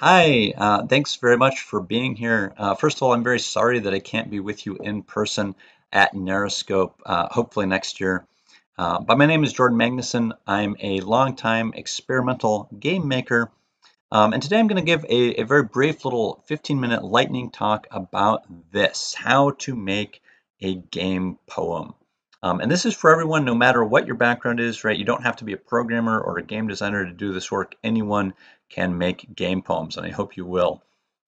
Hi, thanks very much for being here. First of all, I'm very sorry that I can't be with you in person at NarraScope, hopefully next year. But my name is Jordan Magnuson. I'm a longtime experimental game maker. And today I'm going to give a very brief little 15-minute lightning talk about this, how to make a game poem. And this is for everyone, no matter what your background is, right? You don't have to be a programmer or a game designer to do this work. Anyone can make game poems, and I hope you will.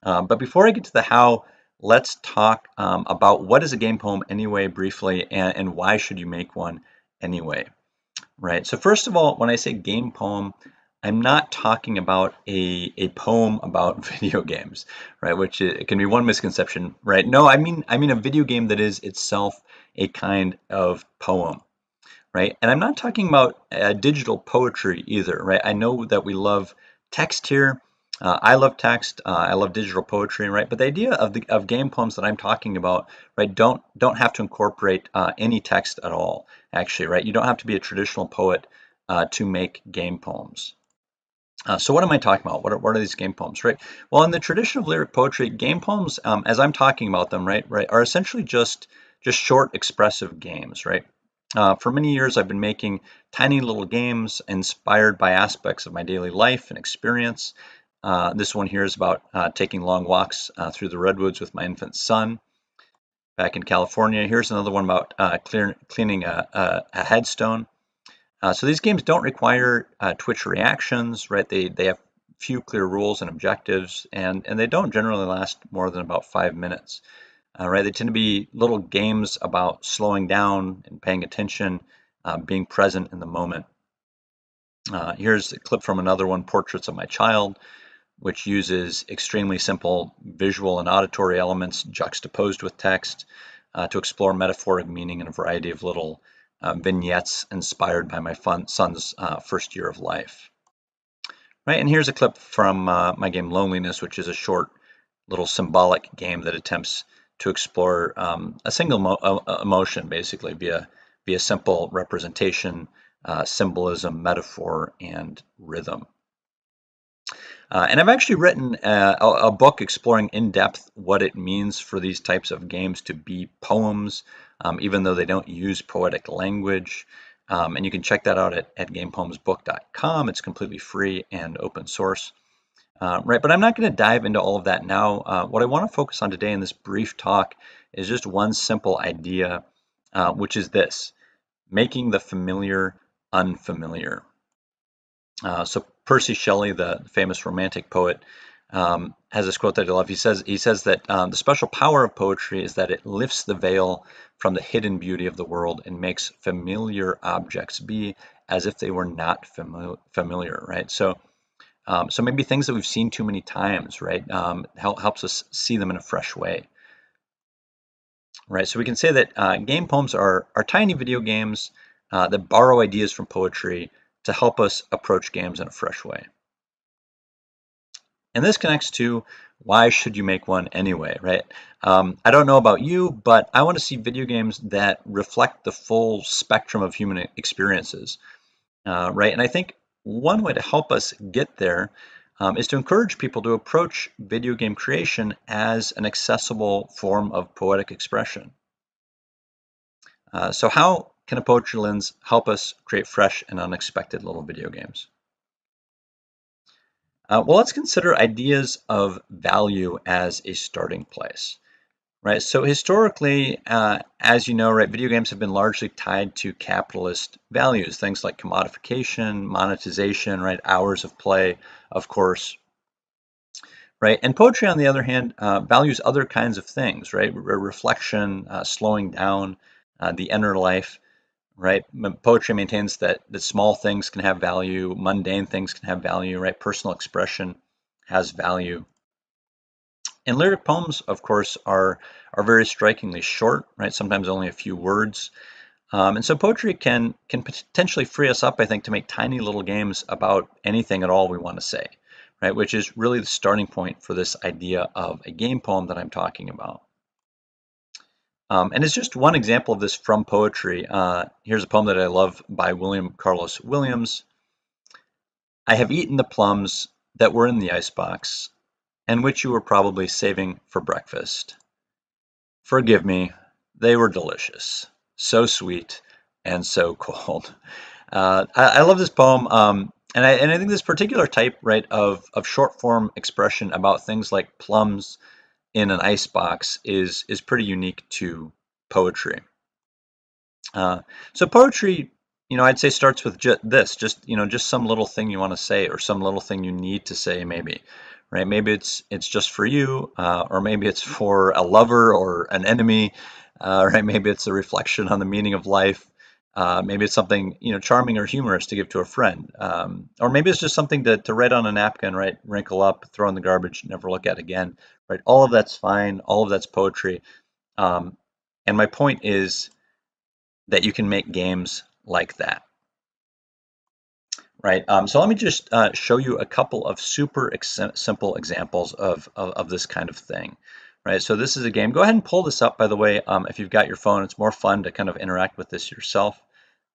But before I get to the how, let's talk about what is a game poem anyway, briefly, and why should you make one anyway, right? So first of all, when I say game poem, I'm not talking about a poem about video games, right? Which it can be one misconception, right? No, I mean a video game that is itself a kind of poem, right? And I'm not talking about digital poetry either, right? I know that we love text here. I love text. I love digital poetry, right? But the idea of game poems that I'm talking about, right, don't have to incorporate any text at all, actually, right? You don't have to be a traditional poet to make game poems. So what am I talking about? What are these game poems, right? Well, in the tradition of lyric poetry, game poems, as I'm talking about them, right, are essentially just short expressive games, right? For many years, I've been making tiny little games inspired by aspects of my daily life and experience. This one here is about taking long walks through the redwoods with my infant son back in California. Here's another one about cleaning a headstone. So these games don't require Twitch reactions, right? They have few clear rules and objectives, and they don't generally last more than about 5 minutes, right? They tend to be little games about slowing down and paying attention, being present in the moment. Here's a clip from another one, Portraits of My Child, which uses extremely simple visual and auditory elements juxtaposed with text to explore metaphoric meaning in a variety of little vignettes inspired by my son's first year of life. Right, and here's a clip from my game Loneliness, which is a short little symbolic game that attempts to explore a single emotion, basically, via simple representation, symbolism, metaphor, and rhythm. And I've actually written a book exploring in depth what it means for these types of games to be poems, even though they don't use poetic language. And you can check that out at gamepoemsbook.com. It's completely free and open source. Right, but I'm not going to dive into all of that now. What I want to focus on today in this brief talk is just one simple idea, which is this: making the familiar unfamiliar. So Percy Shelley, the famous romantic poet, has this quote that I love. He says that the special power of poetry is that it lifts the veil from the hidden beauty of the world and makes familiar objects be as if they were not familiar, right? So maybe things that we've seen too many times, right, helps us see them in a fresh way, right? So we can say that game poems are tiny video games that borrow ideas from poetry to help us approach games in a fresh way. And this connects to why should you make one anyway, right? I don't know about you, but I want to see video games that reflect the full spectrum of human experiences, right? And I think one way to help us get there is to encourage people to approach video game creation as an accessible form of poetic expression. So how can a poetry lens help us create fresh and unexpected little video games? Well, let's consider ideas of value as a starting place, right? So historically, as you know, right, video games have been largely tied to capitalist values, things like commodification, monetization, right, hours of play, of course, right? And poetry, on the other hand, values other kinds of things, right? Reflection, slowing down, the inner life, right? Poetry maintains that small things can have value, mundane things can have value, right? Personal expression has value. And lyric poems, of course, are very strikingly short, right? Sometimes only a few words. And so poetry can potentially free us up, I think, to make tiny little games about anything at all we want to say, right? Which is really the starting point for this idea of a game poem that I'm talking about. And it's just one example of this from poetry. Here's a poem that I love by William Carlos Williams. I have eaten the plums that were in the icebox. and which you were probably saving for breakfast. Forgive me, they were delicious, so sweet and so cold. I love this poem, and I think this particular type, right, of short form expression about things like plums in an icebox is pretty unique to poetry. Uh, so poetry, I'd say starts with just some little thing you want to say or some little thing you need to say, maybe, right? Maybe it's just for you, or maybe it's for a lover or an enemy, right? Maybe it's a reflection on the meaning of life. Maybe it's something, charming or humorous to give to a friend, or maybe it's just something to write on a napkin, right? Wrinkle up, throw in the garbage, never look at again, right? All of that's fine. All of that's poetry. Um, and my point is that you can make games like that, right? So let me just show you a couple of super simple examples of this kind of thing, right? So this is a game. Go ahead and pull this up, by the way, if you've got your phone. It's more fun to kind of interact with this yourself.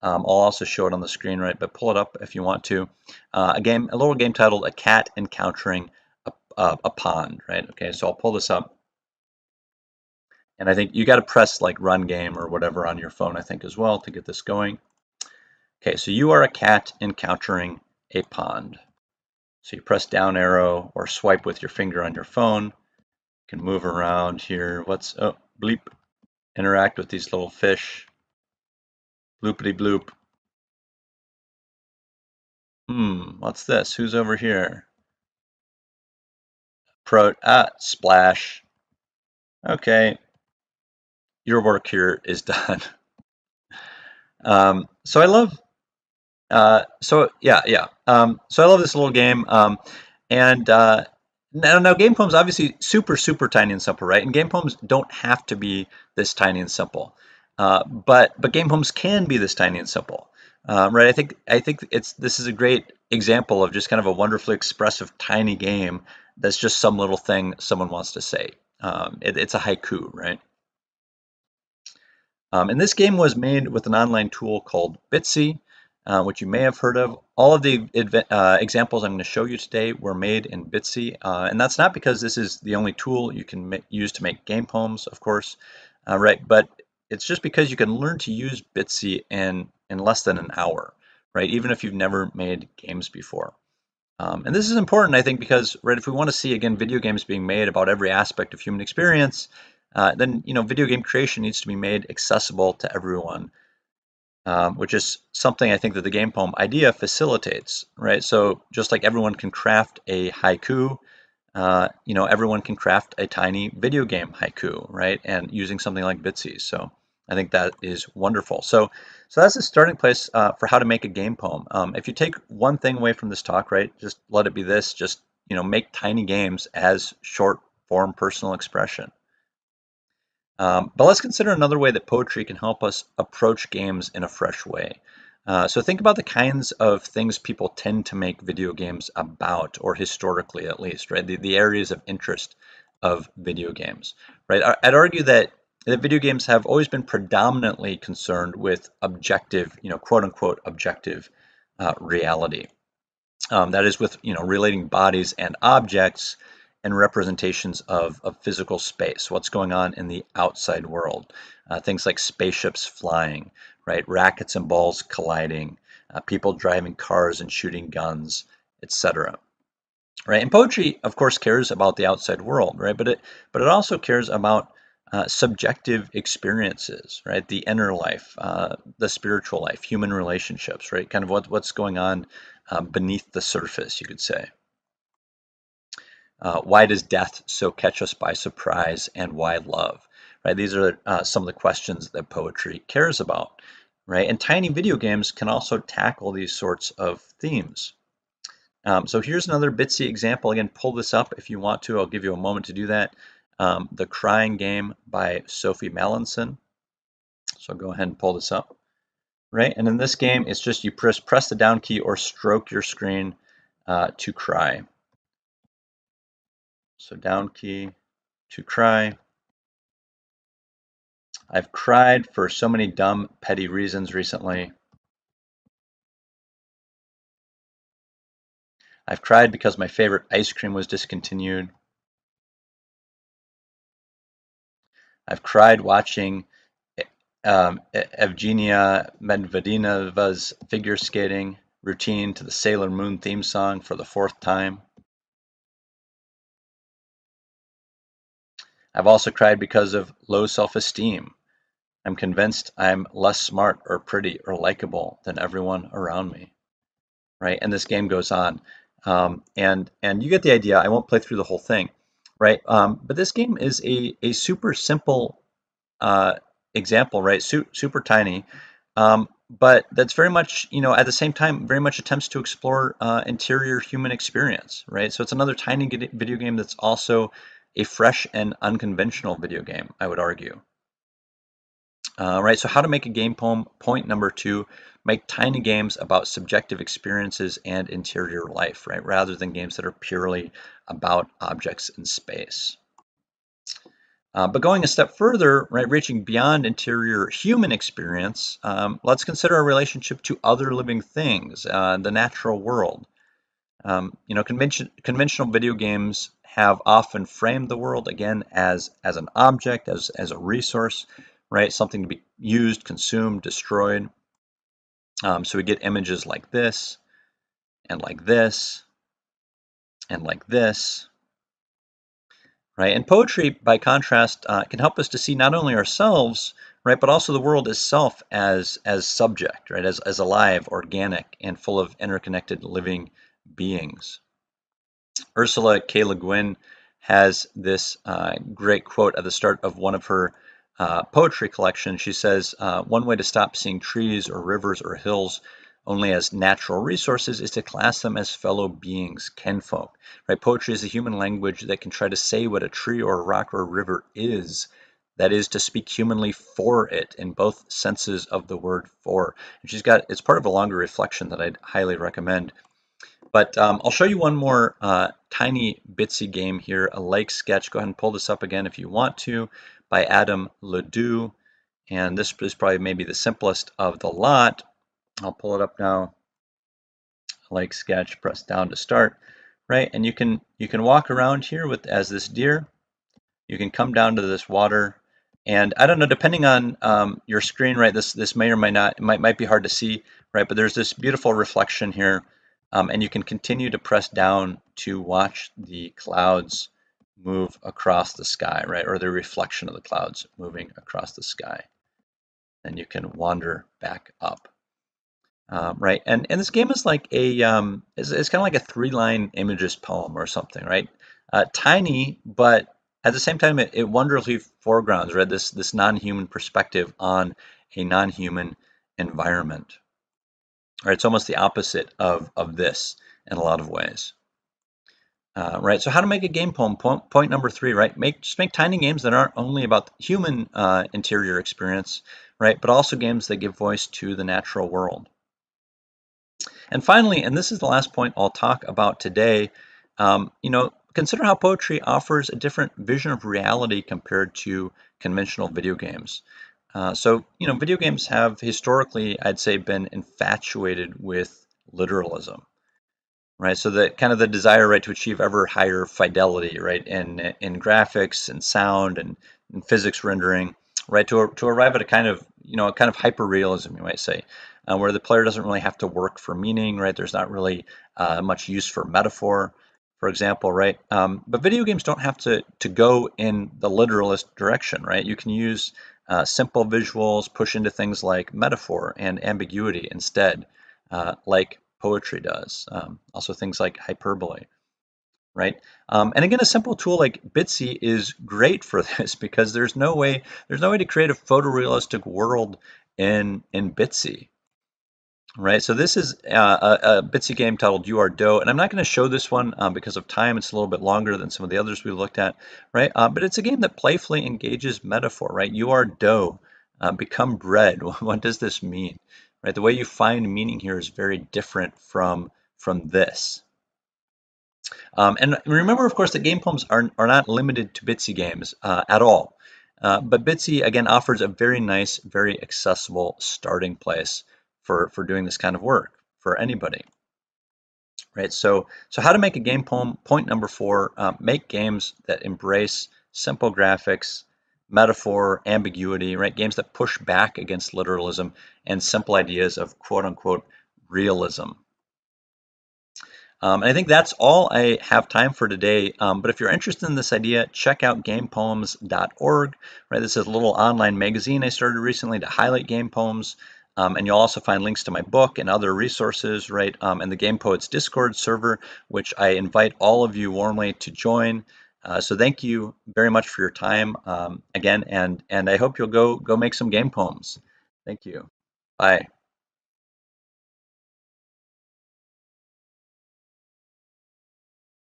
I'll also show it on the screen, right? But pull it up if you want to. A little game titled "A Cat Encountering a Pond," right? Okay, so I'll pull this up, and I think you got to press like Run Game or whatever on your phone, I think, as well, to get this going. Okay, so you are a cat encountering a pond. So you press down arrow or swipe with your finger on your phone. You can move around here. Bleep. Interact with these little fish. Bloopity bloop. What's this? Who's over here? Splash. Okay, your work here is done. So I love so yeah, yeah. So I love this little game. And now game poems obviously super tiny and simple, right? And game poems don't have to be this tiny and simple, but game poems can be this tiny and simple, right? I think this is a great example of just kind of a wonderfully expressive tiny game that's just some little thing someone wants to say. It's a haiku, right? And this game was made with an online tool called Bitsy, which you may have heard of. All of the examples I'm going to show you today were made in Bitsy, and that's not because this is the only tool you can use to make game poems, of course, right? But it's just because you can learn to use Bitsy in less than an hour, right? Even if you've never made games before. And this is important, I think, because right, if we want to see again video games being made about every aspect of human experience, then video game creation needs to be made accessible to everyone, which is something I think that the game poem idea facilitates, right? So just like everyone can craft a haiku, everyone can craft a tiny video game haiku, right? And using something like Bitsy. So I think that is wonderful. So that's the starting place for how to make a game poem. If you take one thing away from this talk, right, just let it be this: just make tiny games as short form personal expression. But let's consider another way that poetry can help us approach games in a fresh way. So think about the kinds of things people tend to make video games about, or historically at least, right? The areas of interest of video games, right? I'd argue that video games have always been predominantly concerned with objective, quote unquote, objective reality. That is with relating bodies and objects and representations of physical space, what's going on in the outside world. Things like spaceships flying, right? Rackets and balls colliding, people driving cars and shooting guns, etc. Right? And poetry, of course, cares about the outside world, right? But it also cares about subjective experiences, right? The inner life, the spiritual life, human relationships, right? Kind of what's going on beneath the surface, you could say. Why does death so catch us by surprise, and why love? Right? These are some of the questions that poetry cares about, right? And tiny video games can also tackle these sorts of themes. So here's another Bitsy example. Again, pull this up if you want to. I'll give you a moment to do that. The Crying Game by Sophie Mallinson. So go ahead and pull this up, right? And in this game, it's just you press the down key or stroke your screen to cry. So down key to cry. I've cried for so many dumb, petty reasons recently. I've cried because my favorite ice cream was discontinued. I've cried watching Evgenia Medvedinova's figure skating routine to the Sailor Moon theme song for the fourth time. I've also cried because of low self-esteem. I'm convinced I'm less smart or pretty or likable than everyone around me, right? And this game goes on, and you get the idea. I won't play through the whole thing, right? But this game is a super simple uh, example, right? Super tiny, but that's very much, at the same time, very much attempts to explore interior human experience, right? So it's another tiny video game that's also a fresh and unconventional video game, I would argue. Right, so how to make a game poem. Point number 2, make tiny games about subjective experiences and interior life, right, rather than games that are purely about objects in space. But going a step further, right, reaching beyond interior human experience, let's consider our relationship to other living things, the natural world. Conventional video games have often framed the world again as an object, as a resource, right? Something to be used, consumed, destroyed. So we get images like this, and like this, and like this, right? And poetry, by contrast, can help us to see not only ourselves, right, but also the world itself as subject, right, as alive, organic, and full of interconnected living beings. Ursula K. Le Guin has this great quote at the start of one of her poetry collections. She says, one way to stop seeing trees or rivers or hills only as natural resources is to class them as fellow beings, kinfolk. Right? Poetry is a human language that can try to say what a tree or a rock or a river is. That is to speak humanly for it in both senses of the word for. And it's part of a longer reflection that I'd highly recommend. But I'll show you one more tiny bitsy game here, a lake sketch. Go ahead and pull this up again if you want to, by Adam Ledoux. And this is probably maybe the simplest of the lot. I'll pull it up now. Lake sketch, press down to start, right? And you can walk around here with as this deer. You can come down to this water, and I don't know, depending on your screen, right? This may or may not, it might be hard to see, right? But there's this beautiful reflection here, and you can continue to press down to watch the clouds move across the sky, right? Or the reflection of the clouds moving across the sky. Then you can wander back up. Right, and this game is like it's kind of like a 3-line images poem or something, right? Tiny, but at the same time, it wonderfully foregrounds, right, this non-human perspective on a non-human environment. Right, it's almost the opposite of this in a lot of ways. Right, so how to make a game poem. Point number 3, right? Just make tiny games that aren't only about the human interior experience, right, but also games that give voice to the natural world. And finally, and this is the last point I'll talk about today, consider how poetry offers a different vision of reality compared to conventional video games. Video games have historically, I'd say, been infatuated with literalism, right? So the kind of the desire, right, to achieve ever higher fidelity, right, in graphics and sound and physics rendering, right, to arrive at a kind of hyperrealism, you might say, where the player doesn't really have to work for meaning, right? There's not really much use for metaphor, for example, right? But video games don't have to go in the literalist direction, right? You can use simple visuals, push into things like metaphor and ambiguity instead, like poetry does. Also things like hyperbole, right? And again, a simple tool like Bitsy is great for this because there's no way to create a photorealistic world in Bitsy, right? So this is a Bitsy game titled You Are Doe, and I'm not going to show this one because of time. It's a little bit longer than some of the others we looked at, right? But it's a game that playfully engages metaphor, right? You are dough, become bread. What does this mean, right? The way you find meaning here is very different from this. And remember, of course, that game poems are not limited to Bitsy games at all. But Bitsy, again, offers a very nice, very accessible starting place for doing this kind of work for anybody. Right, so how to make a game poem. Point number 4, make games that embrace simple graphics, metaphor, ambiguity, right? Games that push back against literalism and simple ideas of quote unquote realism. And I think that's all I have time for today. But if you're interested in this idea, check out gamepoems.org. Right, this is a little online magazine I started recently to highlight game poems. And you'll also find links to my book and other resources, right? And the Game Poets Discord server, which I invite all of you warmly to join. So thank you very much for your time again, and I hope you'll go make some game poems. Thank you. Bye.